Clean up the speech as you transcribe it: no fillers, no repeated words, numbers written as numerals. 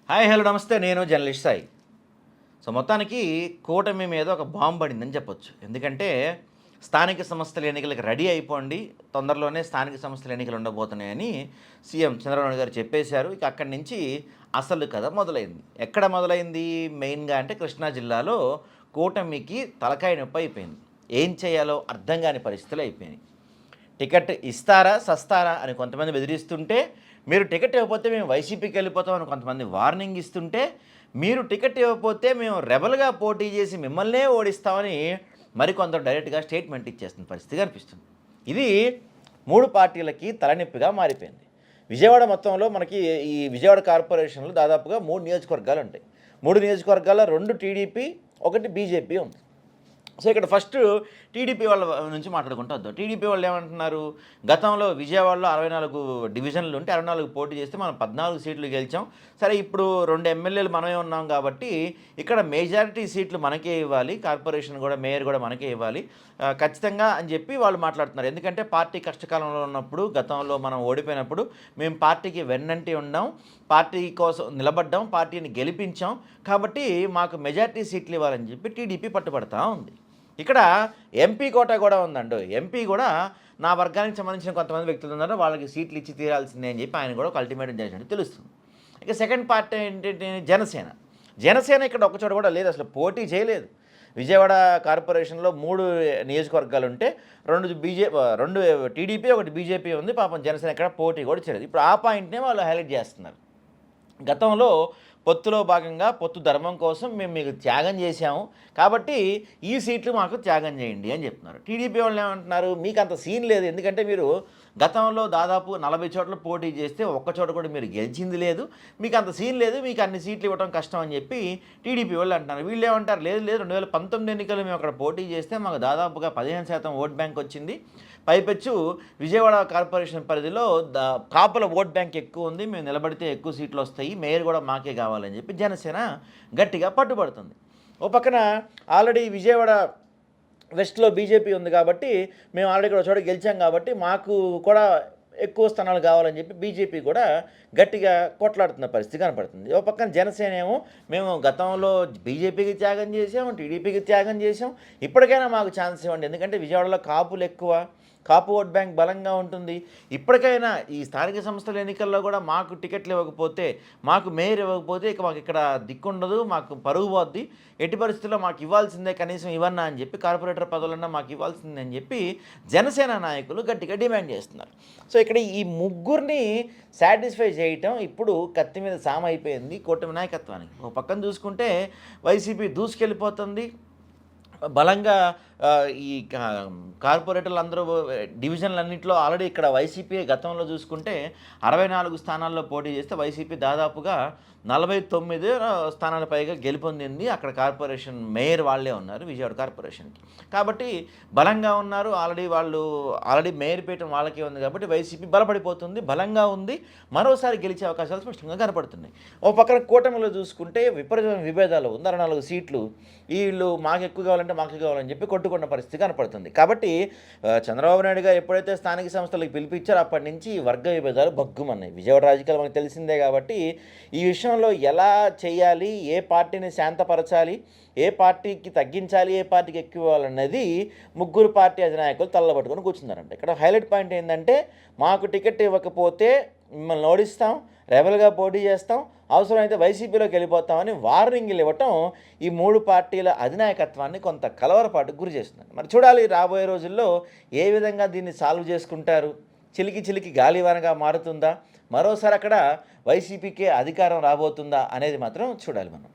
Hi hello నమస్తే. నేను journalist Sai. So మొత్తానికి కూటమి మీద ఒక బాంబు పడిందని చెప్పొచ్చు. ఎందుకంటే స్థానిక సంస్థల ఎన్నికలకు రెడీ అయిపోండి, తొందరలోనే స్థానిక సంస్థల ఎన్నికలు ఉండబోతున్నాయని సీఎం చంద్రబాబు నాయుడు గారు చెప్పేశారు. ఇక అక్కడి నుంచి అసలు కథ మొదలైంది. ఎక్కడ మొదలైంది మెయిన్గా అంటే కృష్ణా జిల్లాలో కూటమికి తలకాయ నొప్పి అయిపోయింది. ఏం చేయాలో అర్థం కాని పరిస్థితులు అయిపోయినాయి. టికెట్ ఇస్తారా సస్తారా అని కొంతమంది బెదిరిస్తుంటే, మీరు టికెట్ ఇవ్వకపోతే మేము వైసీపీకి వెళ్ళిపోతాం అని కొంతమంది వార్నింగ్ ఇస్తుంటే, మీరు టికెట్ ఇవ్వకపోతే మేము రెబల్గా పోటీ చేసి మిమ్మల్నే ఓడిస్తామని మరికొందరు డైరెక్ట్గా స్టేట్మెంట్ ఇచ్చేస్తున్న పరిస్థితి కనిపిస్తుంది. ఇది 3 పార్టీలకి తలనొప్పిగా మారిపోయింది. విజయవాడ మొత్తంలో మనకి ఈ విజయవాడ కార్పొరేషన్లో దాదాపుగా 3 నియోజకవర్గాలు ఉంటాయి. 3 నియోజకవర్గాల్లో 2 టీడీపీ, 1 బీజేపీ ఉంది. సో ఇక్కడ ఫస్ట్ టీడీపీ వాళ్ళ నుంచి మాట్లాడుకుంటూ వద్దాం. టీడీపీ వాళ్ళు ఏమంటున్నారు, గతంలో విజయవాడలో 64 డివిజన్లు ఉంటే 64 పోటీ చేస్తే మనం 14 సీట్లు గెలిచాం. సరే ఇప్పుడు 2 ఎమ్మెల్యేలు మనమే ఉన్నాం కాబట్టి ఇక్కడ మెజారిటీ సీట్లు మనకే ఇవ్వాలి, కార్పొరేషన్ కూడా మేయర్ కూడా మనకే ఇవ్వాలి ఖచ్చితంగా అని చెప్పి వాళ్ళు మాట్లాడుతున్నారు. ఎందుకంటే పార్టీ కష్టకాలంలో ఉన్నప్పుడు, గతంలో మనం ఓడిపోయినప్పుడు మేము పార్టీకి వెన్నంటి ఉన్నాం, పార్టీ కోసం నిలబడ్డాం, పార్టీని గెలిపించాం, కాబట్టి మాకు మెజారిటీ సీట్లు ఇవ్వాలని చెప్పి టీడీపీ పట్టుబడతా ఉంది. ఇక్కడ ఎంపీ కోటా కూడా ఉందండి. ఎంపీ కూడా నా వర్గానికి సంబంధించిన కొంతమంది వ్యక్తులు ఉన్నారు, వాళ్ళకి సీట్లు ఇచ్చి తీరాల్సిందే అని చెప్పి ఆయన కూడా ఒక అల్టిమేటం చేసినట్టు తెలుస్తుంది. ఇక సెకండ్ పార్టీ ఏంటంటే జనసేన. జనసేన ఇక్కడ ఒకచోట కూడా లేదు, అసలు పోటీ చేయలేదు. విజయవాడ కార్పొరేషన్లో 3 నియోజకవర్గాలు ఉంటే 2 టీడీపీ, 1 బీజేపీ ఉంది. పాపం జనసేన ఇక్కడ పోటీ కూడా చేయలేదు. ఇప్పుడు ఆ పాయింట్నే వాళ్ళు హైలైట్ చేస్తున్నారు. గతంలో పొత్తులో భాగంగా పొత్తు ధర్మం కోసం మేము మీకు త్యాగం చేశాము, కాబట్టి ఈ సీట్లు మాకు త్యాగం చేయండి అని చెప్తున్నారు. టీడీపీ వాళ్ళు ఏమంటున్నారు, మీకు అంత సీన్ లేదు, ఎందుకంటే మీరు గతంలో దాదాపు 40 చోట్ల పోటీ చేస్తే ఒక్క చోట కూడా మీరు గెలిచింది లేదు, మీకు అంత సీన్ లేదు, మీకు అన్ని సీట్లు ఇవ్వడం కష్టం అని చెప్పి టీడీపీ వాళ్ళు అంటున్నారు. వీళ్ళు ఏమంటారు, లేదు 2019 ఎన్నికలు మేము అక్కడ పోటీ చేస్తే మాకు దాదాపుగా 15% ఓట్ బ్యాంక్ వచ్చింది, పైపెచ్చు విజయవాడ కార్పొరేషన్ పరిధిలో కాపుల ఓట్ బ్యాంక్ ఎక్కువ ఉంది, మేము నిలబడితే ఎక్కువ సీట్లు వస్తాయి, మేయర్ కూడా మాకే కావాలని చెప్పి జనసేన గట్టిగా పట్టుబడుతుంది. ఓ పక్కన ఆల్రెడీ విజయవాడ వెస్ట్లో బీజేపీ ఉంది కాబట్టి మేము ఆల్రెడీ ఇక్కడ చోట గెలిచాం కాబట్టి మాకు కూడా ఎక్కువ స్థానాలు కావాలని చెప్పి బీజేపీ కూడా గట్టిగా కొట్లాడుతున్న పరిస్థితి కనపడుతుంది. ఓ పక్కన జనసేన ఏమో మేము గతంలో బీజేపీకి త్యాగం చేసాం, టీడీపీకి త్యాగం చేసాం, ఇప్పటికైనా మాకు ఛాన్స్ ఇవ్వండి, ఎందుకంటే విజయవాడలో కాపులు ఎక్కువ, కాపు ఓట్ బ్యాంక్ బలంగా ఉంటుంది, ఇప్పటికైనా ఈ స్థానిక సంస్థల ఎన్నికల్లో కూడా మాకు టికెట్లు ఇవ్వకపోతే, మాకు మేయర్ ఇవ్వకపోతే ఇక మాకు ఇక్కడ దిక్కుండదు, మాకు పరుగు పోద్ది, ఎట్టి పరిస్థితుల్లో మాకు ఇవ్వాల్సిందే, కనీసం ఇవ్వన్నా అని చెప్పి కార్పొరేటర్ పదవులన్నా మాకు ఇవ్వాల్సిందే అని చెప్పి జనసేన నాయకులు గట్టిగా డిమాండ్ చేస్తున్నారు. సో ఇక్కడ ఈ ముగ్గురిని సాటిస్ఫై చేయటం ఇప్పుడు కత్తి మీద సామ అయిపోయింది కూటమి నాయకత్వానికి. ఒక పక్కన చూసుకుంటే వైసీపీ దూసుకెళ్ళిపోతుంది బలంగా. ఈ కార్పొరేటర్లు అందరూ డివిజన్లన్నింటిలో ఆల్రెడీ ఇక్కడ వైసీపీ గతంలో చూసుకుంటే 64 స్థానాల్లో పోటీ చేస్తే వైసీపీ దాదాపుగా 49 స్థానాల పైగా గెలుపొందింది. అక్కడ కార్పొరేషన్ మేయర్ వాళ్ళే ఉన్నారు విజయవాడ కార్పొరేషన్కి, కాబట్టి బలంగా ఉన్నారు. ఆల్రెడీ మేయర్ పీఠం వాళ్ళకే ఉంది కాబట్టి వైసీపీ బలపడిపోతుంది, బలంగా ఉంది, మరోసారి గెలిచే అవకాశాలు స్పష్టంగా కనపడుతున్నాయి. ఓ పక్కన కూటమిలో చూసుకుంటే విపరీతమైన విభేదాలు, 64 సీట్లు, వీళ్ళు మాకు ఎక్కువ కావాలంటే మాకు కావాలని చెప్పి కొట్టుకున్న పరిస్థితి కనపడుతుంది. కాబట్టి చంద్రబాబు నాయుడు గారు ఎప్పుడైతే స్థానిక సంస్థలకు పిలిపించారో అప్పటి నుంచి వర్గ విభేదాలు బగ్గుమన్నాయి. విజయవాడ రాజకీయాలు మనకు తెలిసిందే కాబట్టి ఈ విషయంలో ఎలా చేయాలి, ఏ పార్టీని శాంతపరచాలి, ఏ పార్టీకి తగ్గించాలి, ఏ పార్టీకి ఎక్కువ ఇవ్వాలన్నది ముగ్గురు పార్టీ అధినాయకులు తల్లబట్టుకొని కూర్చున్నారంట. ఇక్కడ హైలైట్ పాయింట్ ఏంటంటే, మాకు టికెట్ ఇవ్వకపోతే మిమ్మల్ని ఓడిస్తాం, రెబల్గా పోటీ చేస్తాం, అవసరమైతే వైసీపీలోకి వెళ్ళిపోతామని వార్నింగ్లు ఇవ్వటం ఈ 3 పార్టీల అధినాయకత్వాన్ని కొంత కలవరపాటుకు గురి చేస్తుంది. మరి చూడాలి రాబోయే రోజుల్లో ఏ విధంగా దీన్ని సాల్వ్ చేసుకుంటారు. చిలికి గాలివానగా మారుతుందా, మరోసారి అక్కడ వైసీపీకే అధికారం రాబోతుందా అనేది మాత్రం చూడాలి మనం.